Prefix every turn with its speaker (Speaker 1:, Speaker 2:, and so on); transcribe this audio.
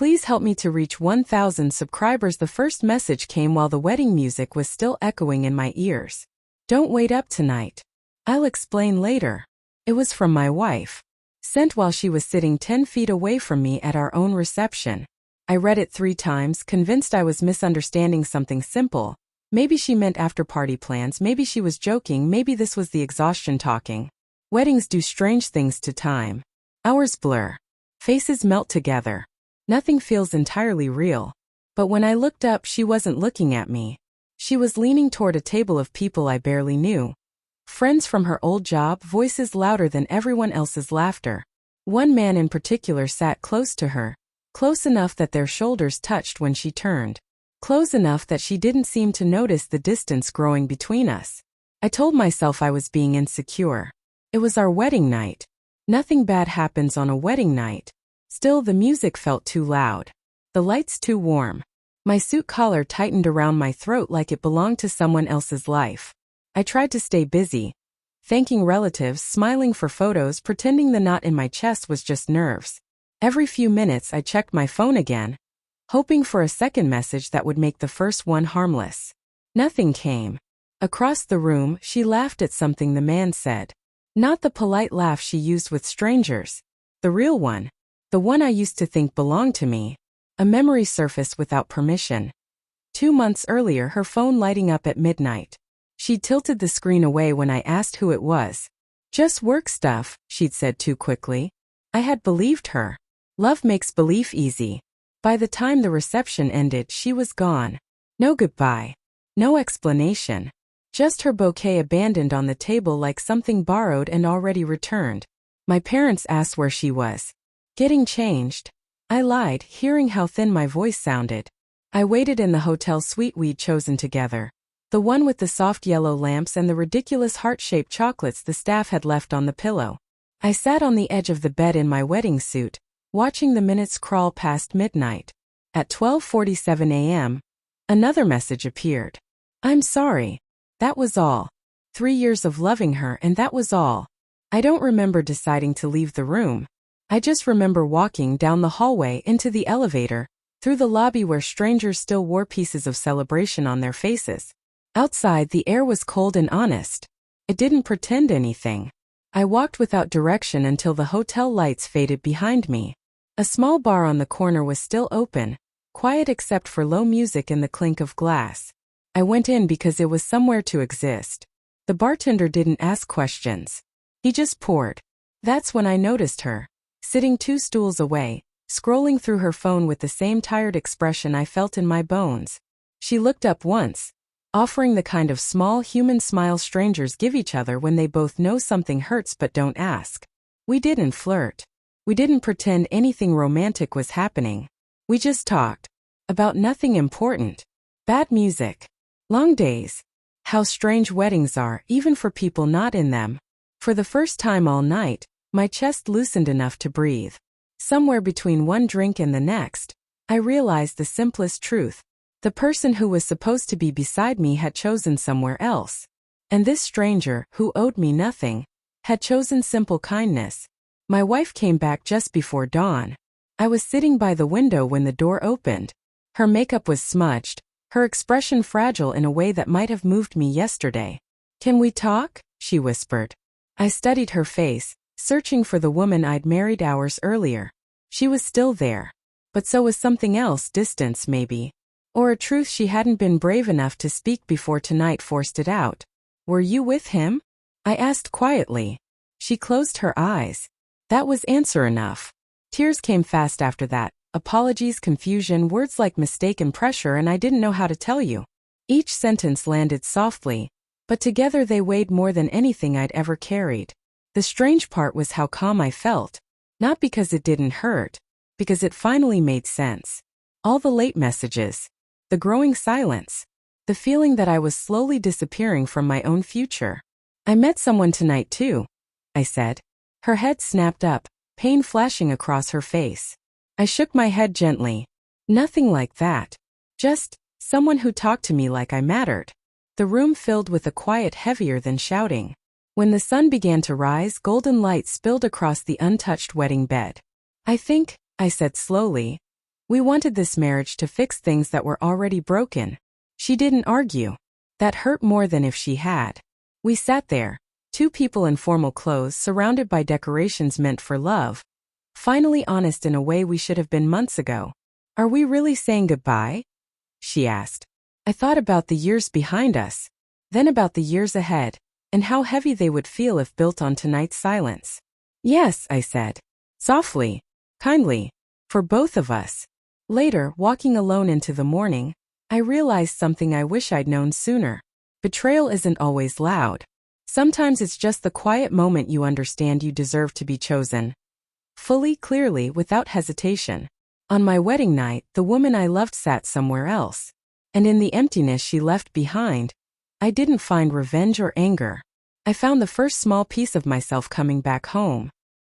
Speaker 1: Please help me to reach 1,000 subscribers. The first message came while the wedding music was still echoing in my ears. Don't wait up tonight. I'll explain later. It was from my wife. Sent while she was sitting 10 feet away from me at our own reception. I read it 3 times, convinced I was misunderstanding something simple. Maybe she meant after-party plans, maybe she was joking, maybe this was the exhaustion talking. Weddings do strange things to time. Hours blur. Faces melt together. Nothing feels entirely real. But when I looked up, she wasn't looking at me. She was leaning toward a table of people I barely knew. Friends from her old job, voices louder than everyone else's laughter. One man in particular sat close to her, close enough that their shoulders touched when she turned, close enough that she didn't seem to notice the distance growing between us. I told myself I was being insecure. It was our wedding night. Nothing bad happens on a wedding night. Still, the music felt too loud. The lights too warm. My suit collar tightened around my throat like it belonged to someone else's life. I tried to stay busy, thanking relatives, smiling for photos, pretending the knot in my chest was just nerves. Every few minutes I checked my phone again, hoping for a second message that would make the first one harmless. Nothing came. Across the room, she laughed at something the man said. Not the polite laugh she used with strangers. The real one. The one I used to think belonged to me. A memory surfaced without permission. 2 months earlier, her phone lighting up at midnight. She'd tilted the screen away when I asked who it was. Just work stuff, she'd said too quickly. I had believed her. Love makes belief easy. By the time the reception ended, she was gone. No goodbye. No explanation. Just her bouquet abandoned on the table like something borrowed and already returned. My parents asked where she was. Getting changed. I lied, hearing how thin my voice sounded. I waited in the hotel suite we'd chosen together. The one with the soft yellow lamps and the ridiculous heart-shaped chocolates the staff had left on the pillow. I sat on the edge of the bed in my wedding suit, watching the minutes crawl past midnight. At 12:47 a.m., another message appeared. I'm sorry. That was all. 3 years of loving her, and that was all. I don't remember deciding to leave the room. I just remember walking down the hallway into the elevator, through the lobby where strangers still wore pieces of celebration on their faces. Outside, the air was cold and honest. It didn't pretend anything. I walked without direction until the hotel lights faded behind me. A small bar on the corner was still open, quiet except for low music and the clink of glass. I went in because it was somewhere to exist. The bartender didn't ask questions. He just poured. That's when I noticed her, sitting 2 stools away, scrolling through her phone with the same tired expression I felt in my bones. She looked up once, offering the kind of small human smile strangers give each other when they both know something hurts but don't ask. We didn't flirt. We didn't pretend anything romantic was happening. We just talked. About nothing important. Bad music. Long days. How strange weddings are, even for people not in them. For the first time all night, my chest loosened enough to breathe. Somewhere between one drink and the next, I realized the simplest truth. The person who was supposed to be beside me had chosen somewhere else. And this stranger, who owed me nothing, had chosen simple kindness. My wife came back just before dawn. I was sitting by the window when the door opened. Her makeup was smudged, her expression fragile in a way that might have moved me yesterday. Can we talk? She whispered. I studied her face, searching for the woman I'd married hours earlier. She was still there. But so was something else, distance maybe. Or a truth she hadn't been brave enough to speak before tonight forced it out. Were you with him? I asked quietly. She closed her eyes. That was answer enough. Tears came fast after that. Apologies, confusion, words like mistake and pressure, and I didn't know how to tell you. Each sentence landed softly, but together they weighed more than anything I'd ever carried. The strange part was how calm I felt. Not because it didn't hurt, because it finally made sense. All the late messages. The growing silence. The feeling that I was slowly disappearing from my own future. I met someone tonight too, I said. Her head snapped up, pain flashing across her face. I shook my head gently. Nothing like that. Just someone who talked to me like I mattered. The room filled with a quiet heavier than shouting. When the sun began to rise, golden light spilled across the untouched wedding bed. I think, I said slowly, We wanted this marriage to fix things that were already broken. She didn't argue. That hurt more than if she had. We sat there, two people in formal clothes surrounded by decorations meant for love, finally honest in a way we should have been months ago. Are we really saying goodbye? She asked. I thought about the years behind us, then about the years ahead, and how heavy they would feel if built on tonight's silence. Yes, I said. Softly, kindly, for both of us. Later, walking alone into the morning, I realized something I wish I'd known sooner. Betrayal isn't always loud. Sometimes it's just the quiet moment you understand you deserve to be chosen. Fully, clearly, without hesitation. On my wedding night, the woman I loved sat somewhere else. And in the emptiness she left behind, I didn't find revenge or anger. I found the first small piece of myself coming back home.